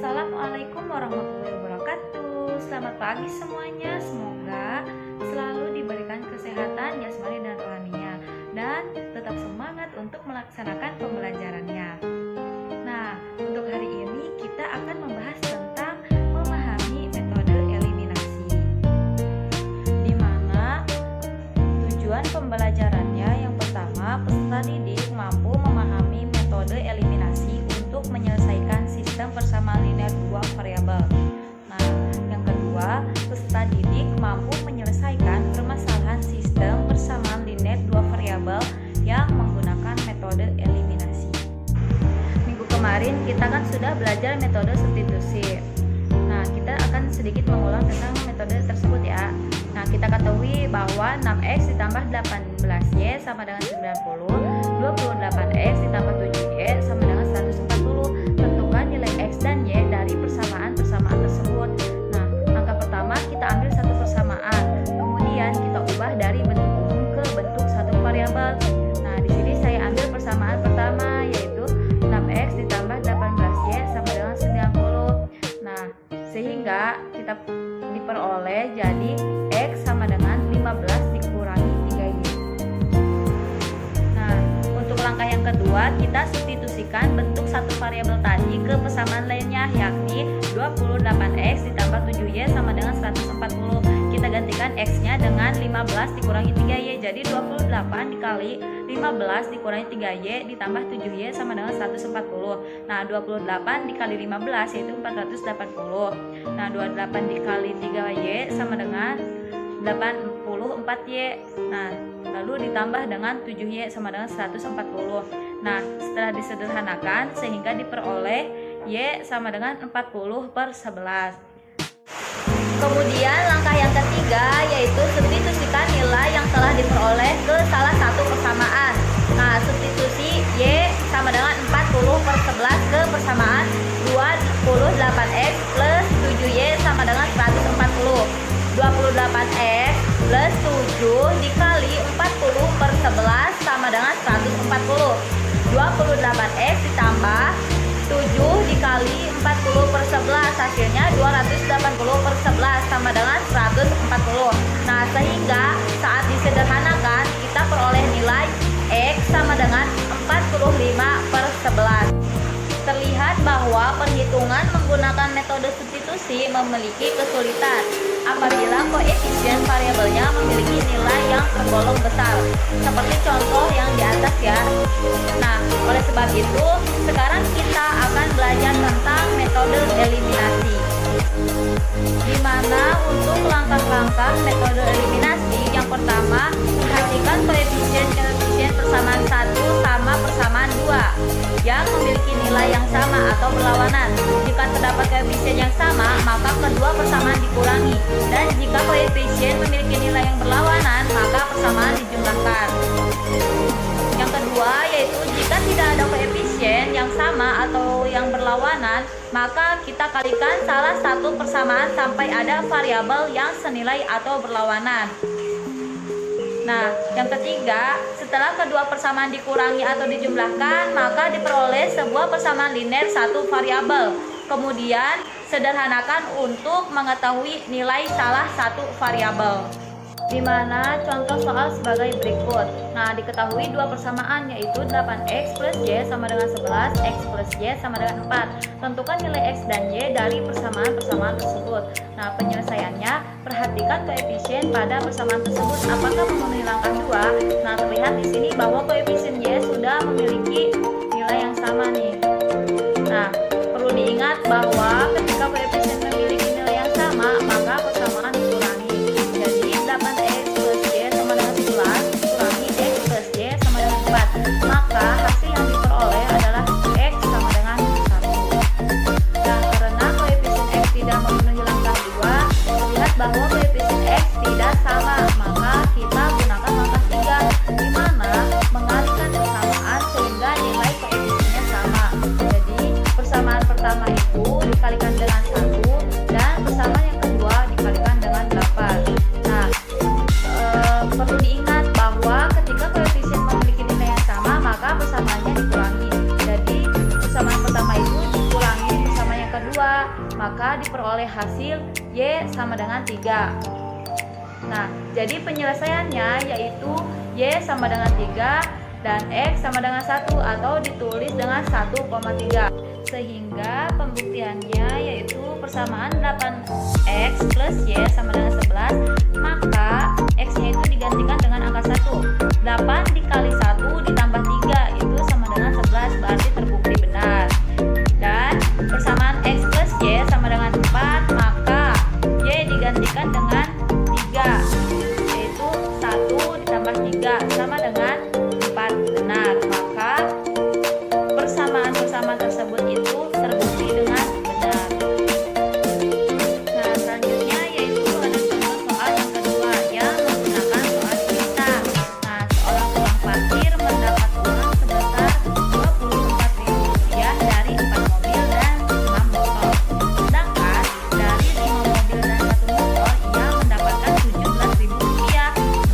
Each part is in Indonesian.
Assalamualaikum warahmatullahi wabarakatuh. Selamat pagi semuanya. Semoga selalu diberikan kesehatan jasmani dan rohaninya, dan tetap semangat untuk melaksanakan pembelajarannya. Nah, untuk hari ini kita akan membahas tentang memahami metode eliminasi, di mana tujuan pembelajarannya yang pertama, peserta didik mampu memahami metode eliminasi untuk menyelesaikan sistem persamaan linear dua variabel. Nah, yang kedua, peserta didik mampu menyelesaikan permasalahan sistem persamaan linear dua variabel yang menggunakan metode eliminasi. Minggu kemarin kita kan sudah belajar metode substitusi. Nah, kita akan sedikit mengulang tentang metode tersebut ya. Nah, kita ketahui bahwa 6x ditambah 18y sama dengan 90, 28x ditambah 7y sama dengan 140. Tentukan nilai x dan y dari persamaan-persamaan tersebut. Nah, langkah pertama kita ambil satu persamaan, kemudian kita ubah dari bentuk umum ke bentuk satu variabel. Nah, di sini saya ambil persamaan pertama, yaitu 6x ditambah 18y sama dengan 90. Nah, sehingga kita diperoleh jadi x sama dengan 15 dikurangi 3y. Nah, untuk langkah yang kedua, kita substitusikan bentuk satu variabel tadi ke persamaan lainnya, yakni 28x ditambah 7y sama dengan 140. Kita gantikan x-nya dengan 15 dikurangi 3y, jadi 28 dikali 15 dikurangi 3y ditambah 7y sama dengan 140. Nah, 28 dikali 15 yaitu 480. Nah, 28 dikali 3y sama dengan 84y. Nah, lalu ditambah dengan 7y sama dengan 140. Nah, setelah disederhanakan sehingga diperoleh y sama dengan 40/11. Kemudian langkah yang ketiga yaitu substitusikan nilai yang telah diperoleh ke salah satu persamaan. Nah, substitusi y sama dengan 40/11 ke persamaan 28x plus 7y sama dengan 140. 28x plus 7 dikali 40/11 sama dengan 140. 28x ditambah 7 dikali 40/11 hasilnya 280/11 sama dengan 140. Nah, sehingga saat disederhanakan kita peroleh nilai x sama dengan 45/11. Terlihat bahwa perhitungan menggunakan metode substitusi memiliki kesulitan apabila koefisien variabelnya memiliki nilai yang tergolong besar, seperti contoh yang di atas ya. Nah, oleh sebab itu, sekarang kita akan belajar tentang metode eliminasi, di mana untuk langkah-langkah metode eliminasi yang pertama, perhatikan koefisien persamaan 1 sama persamaan 2 yang memiliki nilai yang sama atau berlawanan. Jika terdapat koefisien yang sama, maka kedua persamaan dikurangi, dan jika koefisien memiliki nilai yang berlawanan, maka persamaan dijumlahkan. Yang kedua yaitu jika tidak ada koefisien yang sama atau yang berlawanan, maka kita kalikan salah satu persamaan sampai ada variabel yang senilai atau berlawanan. Nah, yang ketiga, setelah kedua persamaan dikurangi atau dijumlahkan, maka diperoleh sebuah persamaan linear satu variabel. Kemudian, sederhanakan untuk mengetahui nilai salah satu variabel. Di mana contoh soal sebagai berikut. Nah, diketahui dua persamaan yaitu 8x plus y sama dengan 11, x plus y sama dengan 4. Tentukan nilai x dan y dari persamaan-persamaan tersebut. Nah, penyelesaiannya, perhatikan koefisien pada persamaan tersebut apakah memenuhi langkah 2. Nah, terlihat di sini bahwa koefisien y sudah memiliki nilai yang sama nih. Nah, perlu diingat bahwa ketika koefisien memiliki nilai yang sama, maka persamaan dikurangi. Jadi 8x plus y sama dengan 11 kurangi x plus y sama dengan 4. Maka hasil yang diperoleh adalah x sama dengan 1. Dan karena koefisien x tidak memenuhi langkah 2, terlihat bahwa koefisien x tidak sama, maka kita gunakan langkah 3, di mana mengalihkan persamaan sehingga nilai koefisiennya sama. Jadi persamaan pertama itu dikalikan dengan 1 dan persamaan yang kedua dikalikan dengan 8. Nah, perlu diingat bahwa ketika koefisien memiliki nilai yang sama, maka persamaannya dikurangi. Jadi persamaan pertama itu dikurangi persamaan yang kedua. 2, maka diperoleh hasil Y sama dengan 3. Nah, jadi penyelesaiannya yaitu Y sama dengan 3 dan X sama dengan 1 atau ditulis dengan 1,3. Sehingga pembuktiannya yaitu persamaan 8X plus Y sama dengan 11, maka X-nya itu digantikan dengan angka 1. 8 dikali 1 ditambah 3 itu sama dengan 11, berarti terbukti benar. Dan persamaan X plus Y sama dengan 4, maka Y digantikan dengan 3, yaitu 1 ditambah 3 sama dengan 4, benar. Maka persamaan-persamaan tersebut itu terbukti dengan benar. Nah, selanjutnya yaitu ada soal yang kedua yang menggunakan soal cerita. Nah, seorang tukang parkir mendapat uang sebesar Rp24.000 dari 4 mobil dan 6 motor. Sedangkan dari 5 mobil dan 1 motor ia mendapatkan Rp17.000.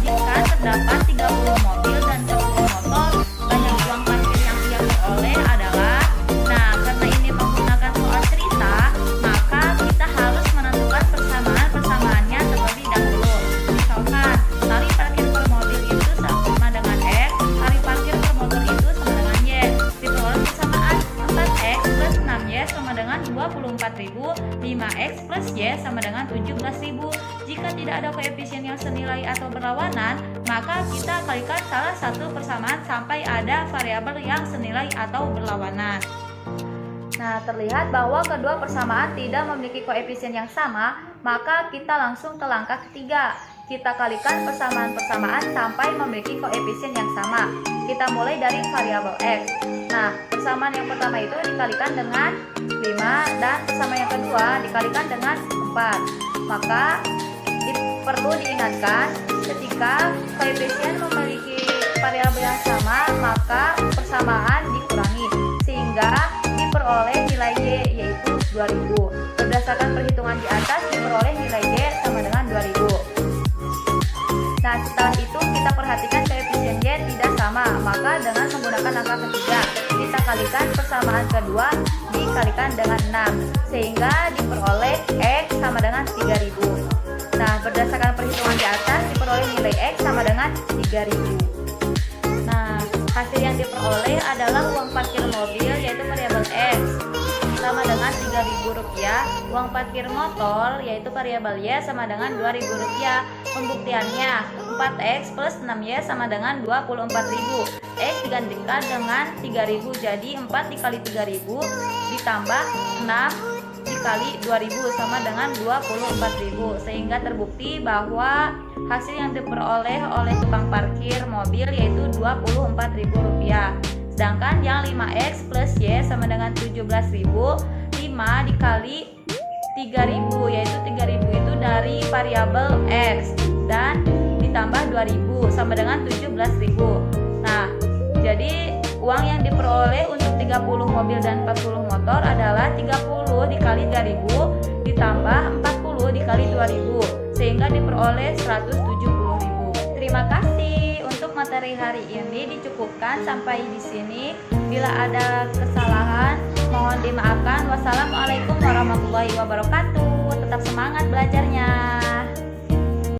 Jika terdapat 30 mobil dan 10 motor, banyak uang parkir yang ia peroleh adalah. Nah, karena ini menggunakan soal cerita, maka kita harus menentukan persamaan-persamaannya terlebih dahulu. Misalkan, tarif parkir per mobil itu sama dengan X, tarif parkir per motor itu sama dengan Y. Diperoleh persamaan 4X plus 6Y sama dengan 24.000, 5X plus Y sama dengan 17.000. Jika tidak ada koefisien yang senilai atau berlawanan, maka kita kalikan salah satu persamaan sampai ada variabel yang senilai atau berlawanan. Nah, terlihat bahwa kedua persamaan tidak memiliki koefisien yang sama, maka kita langsung ke langkah ketiga. Kita kalikan persamaan-persamaan sampai memiliki koefisien yang sama. Kita mulai dari variabel X. Nah, persamaan yang pertama itu dikalikan dengan 5 dan persamaan yang kedua dikalikan dengan 4. Maka perlu diingatkan, ketika koefisien memiliki variabel yang sama, maka persamaan dikurangi sehingga diperoleh nilai Y yaitu 2000. Berdasarkan perhitungan di atas diperoleh nilai Y sama dengan 2000. Nah, setelah itu kita perhatikan koefisien Y tidak sama, maka dengan menggunakan angka ketiga kita kalikan persamaan kedua dikalikan dengan 6 sehingga diperoleh X sama dengan 3000. Nah, berdasarkan perhitungan di atas diperoleh nilai X sama dengan 3000. Nah, hasil yang diperoleh adalah uang parkir mobil yaitu variabel X sama dengan Rp3.000, uang parkir motor yaitu variabel Y sama dengan Rp2.000. Pembuktiannya 4X plus 6Y sama dengan 24.000. X digantikan dengan 3.000, jadi 4 dikali 3.000 ditambah 6 dikali 2000 sama dengan 24.000, sehingga terbukti bahwa hasil yang diperoleh oleh tukang parkir mobil yaitu Rp24.000. Sedangkan yang 5X plus Y sama dengan 17.000, 5 dikali 3.000 yaitu 3.000 itu dari variabel X dan ditambah 2.000 sama dengan 17.000. Nah, jadi uang yang diperoleh untuk 30 mobil dan 40 motor adalah 30 dikali 3.000 ditambah 40 dikali 2.000 sehingga diperoleh 170.000. Terima kasih. Untuk materi hari ini dicukupkan sampai di sini. Bila ada kesalahan mohon dimaafkan. Wassalamualaikum warahmatullahi wabarakatuh. Tetap semangat belajarnya.